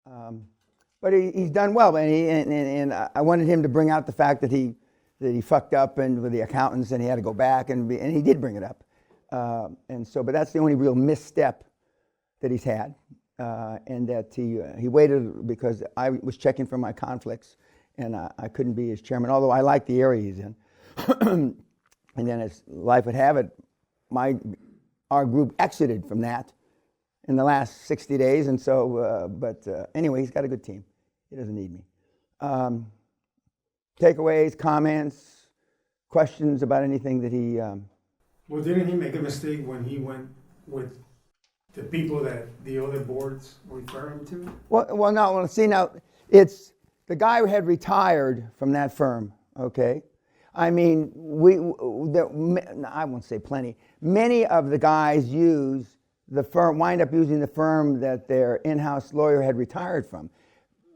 But he's done well, and I wanted him to bring out the fact that he fucked up and with the accountants, and he had to go back, and he did bring it up. But that's the only real misstep that he's had, and that he waited because I was checking for my conflicts, and I couldn't be his chairman, although I like the area he's in. And then as life would have it, our group exited from that in the last 60 days, and so, anyway, he's got a good team. He doesn't need me. Takeaways, comments, questions about anything that he... Well, didn't he make a mistake when he went with the people that the other boards refer him to? Now, it's the guy who had retired from that firm, okay? I mean, I won't say plenty. Many of the guys wind up using the firm that their in-house lawyer had retired from.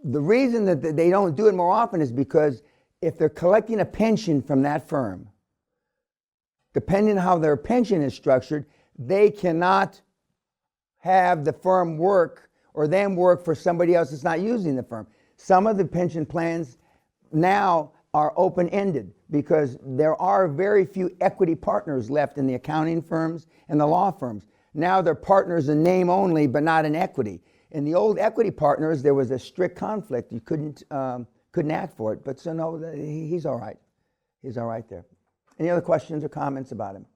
The reason that they don't do it more often is because if they're collecting a pension from that firm, depending on how their pension is structured, they cannot have the firm work or them work for somebody else that's not using the firm. Some of the pension plans now are open-ended because there are very few equity partners left in the accounting firms and the law firms. Now they're partners in name only, but not in equity. In the old equity partners, there was a strict conflict. You couldn't act for it. But so no, he's all right. He's all right there. Any other questions or comments about him?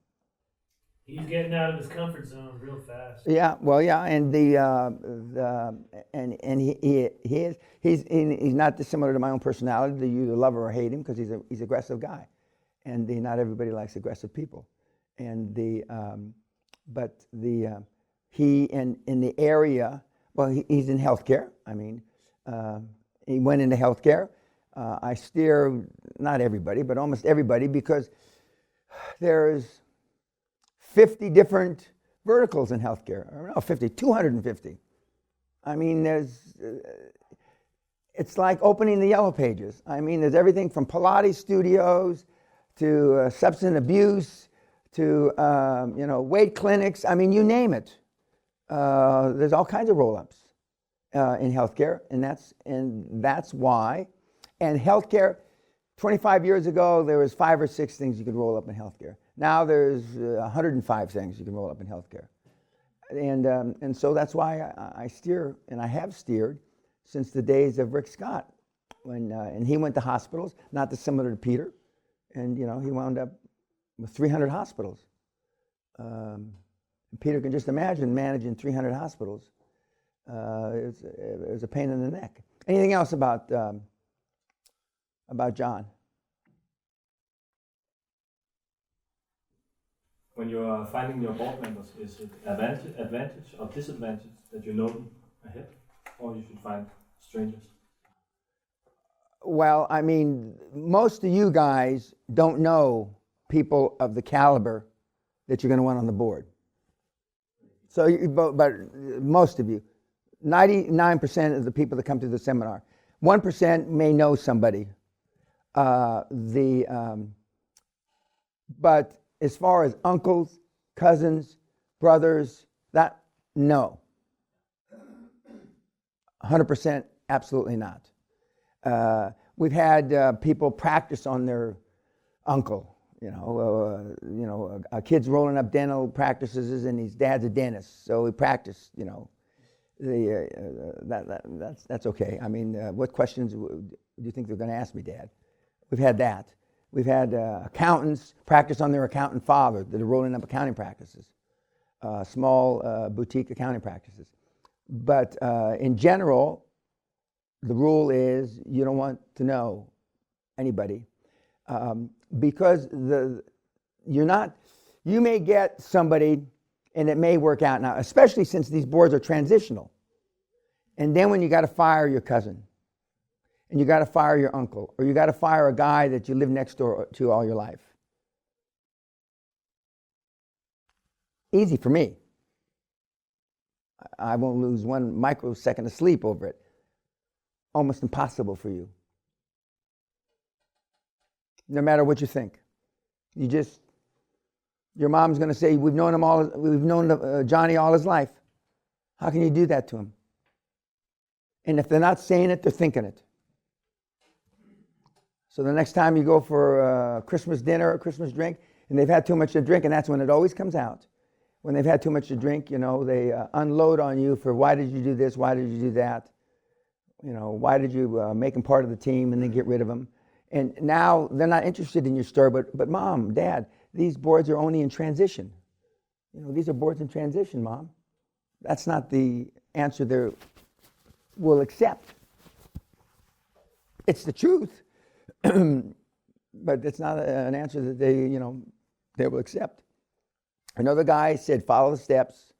He's getting out of his comfort zone real fast. Yeah, well, yeah, and he's not dissimilar to my own personality. You either love or hate him because he's an aggressive guy, and not everybody likes aggressive people. And he in the area. Well, he's in healthcare. I mean, he went into healthcare. I steer not everybody, but almost everybody because there's 50 different verticals in healthcare. Or no, 250. I mean, it's like opening the yellow pages. I mean, there's everything from Pilates studios to substance abuse to weight clinics. I mean, you name it. There's all kinds of roll-ups in healthcare, and that's why. And healthcare, 25 years ago, there was 5 or 6 things you could roll up in healthcare. Now there's 105 things you can roll up in healthcare, and so that's why I steer, and I have steered since the days of Rick Scott, and he went to hospitals, not dissimilar to Peter, and he wound up with 300 hospitals. Peter can just imagine managing 300 hospitals. It was a pain in the neck. Anything else about John? When you are finding your board members, is it advantage or disadvantage that you know them ahead, or you should find strangers? Well, I mean, most of you guys don't know people of the caliber that you're going to want on the board. So, but most of you, 99% of the people that come to the seminar, 1% may know somebody. But as far as uncles, cousins, brothers, no. 100%, absolutely not. We've had people practice on their uncle. Kids rolling up dental practices, and his dad's a dentist, so we practice. That's okay. I mean, what questions do you think they're going to ask me, Dad? We've had that. We've had accountants practice on their accountant father that are rolling up accounting practices, small boutique accounting practices. But in general, the rule is you don't want to know anybody because you may get somebody and it may work out now, especially since these boards are transitional. And then when you got to fire your cousin, and you got to fire your uncle, or you got to fire a guy that you live next door to all your life. Easy for me. I won't lose 1 microsecond of sleep over it. Almost impossible for you. No matter what you think. Your mom's going to say, we've known Johnny all his life. How can you do that to him? And if they're not saying it, they're thinking it. So the next time you go for a Christmas dinner or Christmas drink, and they've had too much to drink, and that's when it always comes out. When they've had too much to drink, they unload on you for why did you do this, why did you do that? Why did you make them part of the team and then get rid of them? And now they're not interested in your story, but Mom, Dad, these boards are only in transition. These are boards in transition, Mom. That's not the answer they will accept. It's the truth, but it's not an answer that they will accept. Another guy said, follow the steps.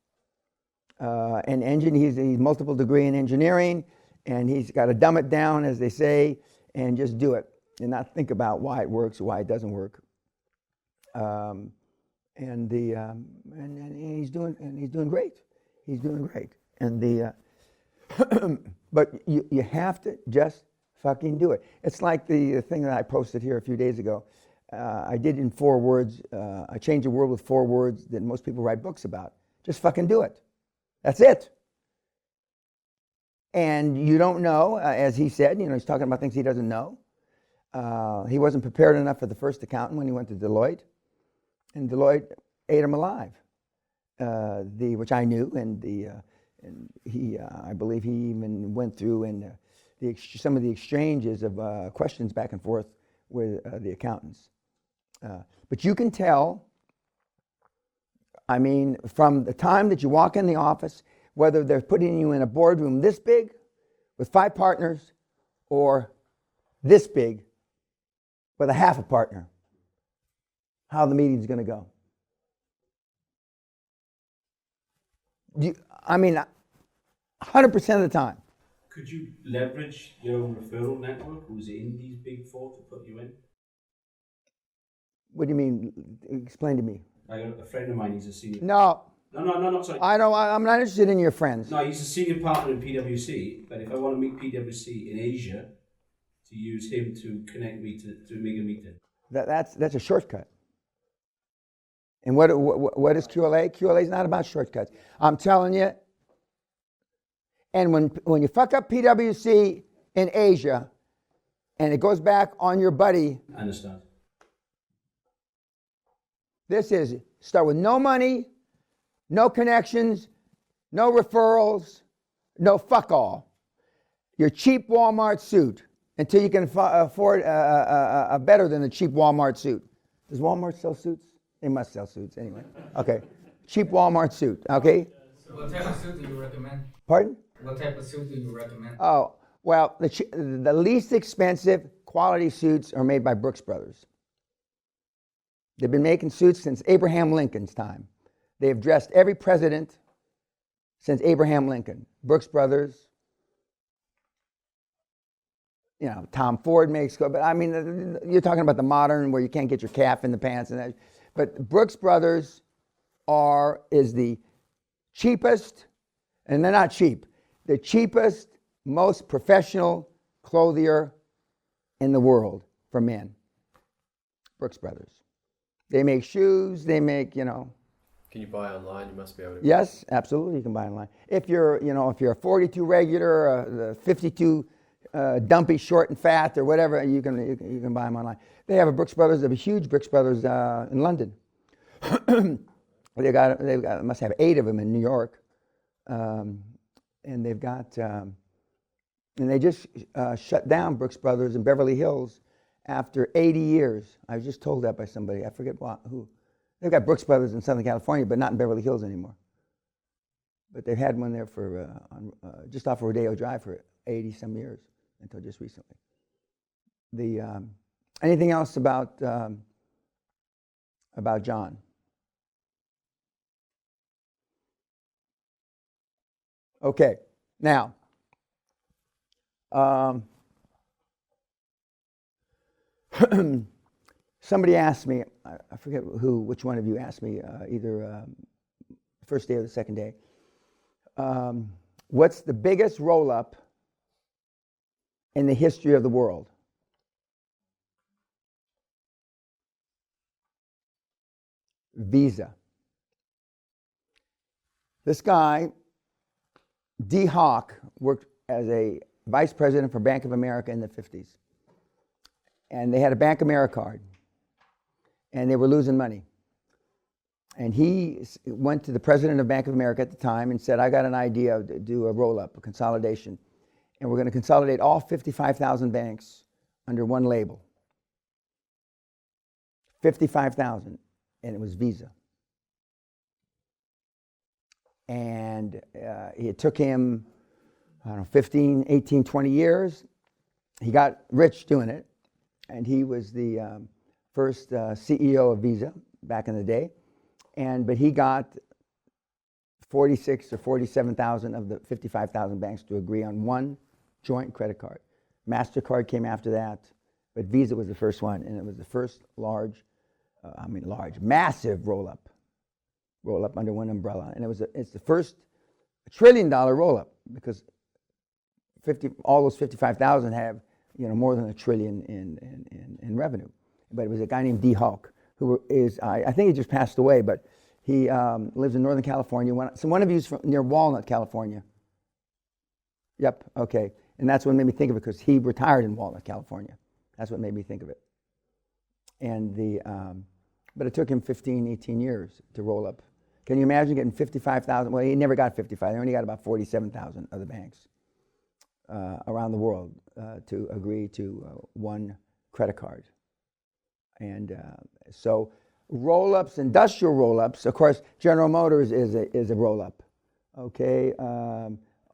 He's multiple degree in engineering, and he's got to dumb it down, as they say, and just do it, and not think about why it works or why it doesn't work. And he's doing great. He's doing great. And but you have to just fucking do it. It's like the thing that I posted here a few days ago. I did in 4 words. I changed the world with 4 words that most people write books about. Just fucking do it. That's it. And you don't know, as he said, he's talking about things he doesn't know. He wasn't prepared enough for the first accountant when he went to Deloitte. And Deloitte ate him alive, which I knew, and he, I believe he even went through and some of the exchanges of questions back and forth with the accountants. But you can tell, from the time that you walk in the office, whether they're putting you in a boardroom this big with 5 partners or this big with a half a partner, how the meeting's going to go. 100% of the time. Could you leverage your own referral network who's in these big 4 to put you in? What do you mean? Explain to me. Like a friend of mine, he's a senior. No, Sorry. I'm not interested in your friends. No, he's a senior partner in PwC, but if I want to meet PwC in Asia, to use him to connect me to make a meeting. That's a shortcut. And what is QLA? QLA is not about shortcuts. I'm telling you. And when you fuck up PwC in Asia, and it goes back on your buddy. I understand. This is start with no money, no connections, no referrals, no fuck all. Your cheap Walmart suit until you can afford a better than a cheap Walmart suit. Does Walmart sell suits? They must sell suits anyway. Okay. Cheap Walmart suit, okay? What type of suit do you recommend? Pardon? What type of suit do you recommend? Oh, well, the least expensive quality suits are made by Brooks Brothers. They've been making suits since Abraham Lincoln's time. They have dressed every president since Abraham Lincoln. Brooks Brothers, Tom Ford makes, but you're talking about the modern where you can't get your calf in the pants and that. But Brooks Brothers is the cheapest, and they're not cheap, the cheapest, most professional clothier in the world for men. Brooks Brothers. They make shoes, they make, Can you buy online? You must be able to. Yes, absolutely, you can buy online. If you're a 42 regular, the 52 dumpy, short and fat, or whatever, you can buy them online. They have a huge Brooks Brothers in London. They must have 8 of them in New York, and they've got, and they just shut down Brooks Brothers in Beverly Hills after 80 years. I was just told that by somebody. I forget who. They've got Brooks Brothers in Southern California, but not in Beverly Hills anymore. But they've had one there for just off Rodeo Drive for 80-some years until just recently. Anything else about John? Okay, now. Somebody asked me, I forget which one of you asked me, either first day or the second day, what's the biggest roll-up in the history of the world? Visa. This guy, D. Hawk, worked as a vice president for Bank of America in the 50s. And they had a Bank of America card. And they were losing money. And he went to the president of Bank of America at the time and said, I got an idea to do a roll-up, a consolidation. And we're going to consolidate all 55,000 banks under one label. 55,000. And it was Visa. And it took him, I don't know, 15, 18, 20 years. He got rich doing it. And he was the first CEO of Visa back in the day. But he got 46 or 47,000 of the 55,000 banks to agree on one joint credit card. MasterCard came after that, but Visa was the first one, and it was the first massive roll-up under one umbrella. And it's the first $1 trillion roll-up, because all those 55,000 have more than $1 trillion in revenue. But it was a guy named D. Hulk, who is, I think he just passed away, but he lives in Northern California. So one of you is from near Walnut, California. Yep, okay. And that's what made me think of it, because he retired in Walnut, California. That's what made me think of it. And but it took him 15, 18 years to roll up. Can you imagine getting 55,000? Well, he never got 55. He only got about 47,000 of the banks around the world to agree to one credit card. And so roll-ups, industrial roll-ups, of course, General Motors is a roll-up. Okay,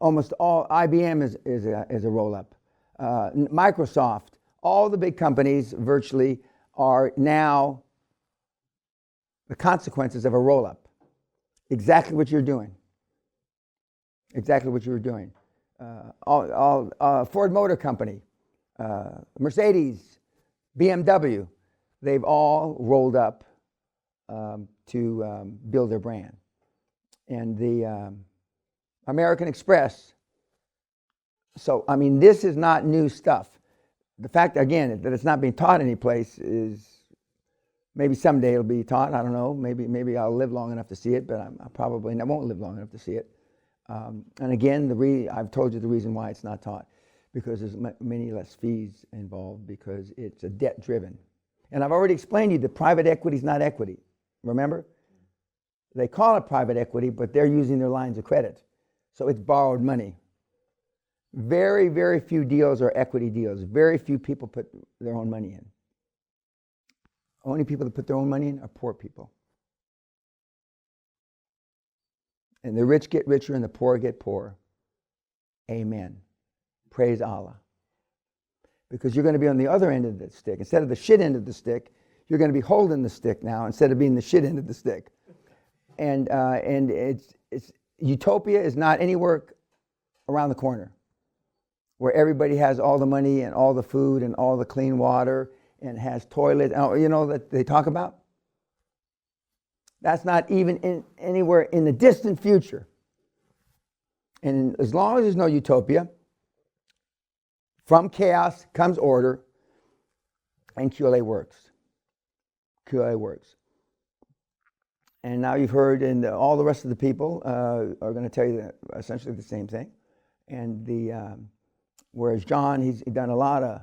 almost all, IBM is a roll-up. Microsoft, all the big companies virtually are now the consequences of a roll-up. Exactly what you're doing. Exactly what you were doing. Ford Motor Company, Mercedes, BMW, they've all rolled up to build their brand. And the American Express. So, I mean, this is not new stuff. The fact, again, that it's not being taught anyplace is, maybe someday it'll be taught. I don't know. Maybe I'll live long enough to see it, but I won't live long enough to see it. And again, I've told you the reason why it's not taught, because there's many less fees involved, because it's a debt-driven. And I've already explained to you that private equity is not equity. Remember? They call it private equity, but they're using their lines of credit. So it's borrowed money. Very, very few deals are equity deals. Very few people put their own money in. Only people that put their own money in are poor people. And the rich get richer and the poor get poorer. Amen. Praise Allah. Because you're going to be on the other end of the stick. Instead of the shit end of the stick, you're going to be holding the stick now instead of being the shit end of the stick. And it's utopia is not anywhere around the corner, where everybody has all the money and all the food and all the clean water and has toilets, that they talk about. That's not even anywhere in the distant future. And as long as there's no utopia, from chaos comes order, and QLA works. QLA works. And now you've heard, and all the rest of the people are going to tell you essentially the same thing. And whereas John, he's done a lot of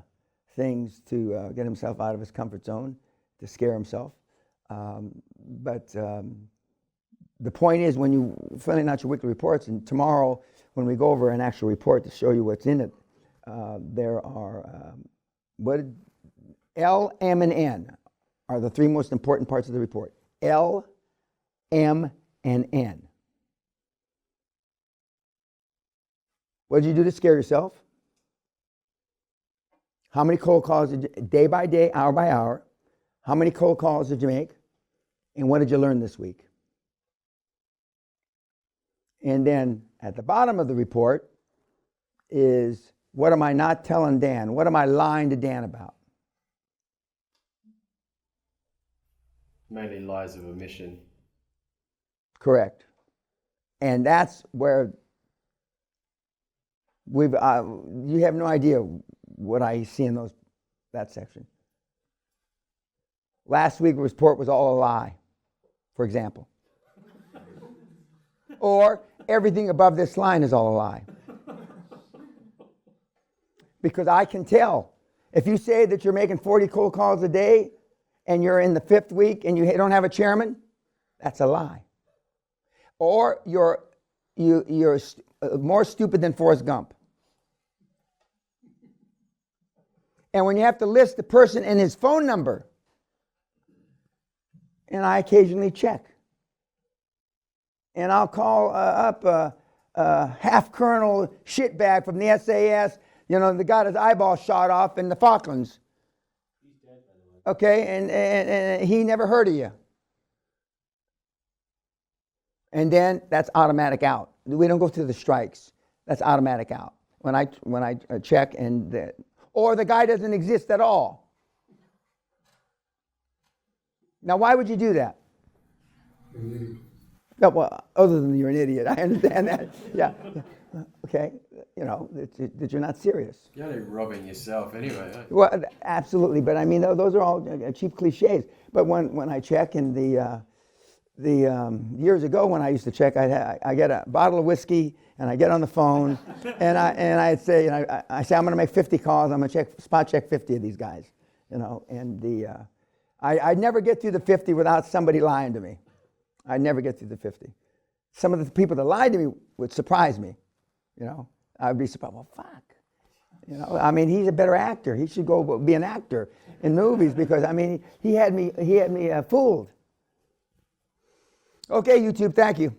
things to get himself out of his comfort zone, to scare himself. But the point is, when you filling out your weekly reports, and tomorrow when we go over an actual report to show you what's in it, there are L, M, and N are the three most important parts of the report. L, M, and N. What did you do to scare yourself? How many cold calls did you, day by day, hour by hour, how many cold calls did you make? And what did you learn this week? And then at the bottom of the report is, what am I not telling Dan? What am I lying to Dan about? Mainly lies of omission. Correct. And that's where you have no idea what I see in that section. Last week's report was all a lie, for example. Or everything above this line is all a lie. because I can tell. If you say that you're making 40 cold calls a day and you're in the 5th week and you don't have a chairman, that's a lie. Or you're more stupid than Forrest Gump. And when you have to list the person and his phone number, and I occasionally check, and I'll call up a half-colonel shitbag from the SAS, you know, that got his eyeball shot off in the Falklands. Okay, and he never heard of you. And then that's automatic out. We don't go through the strikes. That's automatic out. When I check or the guy doesn't exist at all. Now, why would you do that? No, well, other than you're an idiot, I understand that. Yeah. Okay. You know that you're not serious. You're only robbing yourself anyway, aren't you? Well, absolutely. But I mean, those are all cheap cliches. But when I check in the years ago when I used to check, I get a bottle of whiskey and I get on the phone and I'd say, I say I'm going to make 50 calls. I'm going to spot check 50 of these guys, you know. And I'd never get through the 50 without somebody lying to me. I'd never get through the 50. Some of the people that lied to me would surprise me, you know. I'd be surprised. Well, fuck, you know. I mean, he's a better actor. He should go be an actor in movies because I mean, he had me fooled. Okay, YouTube, thank you.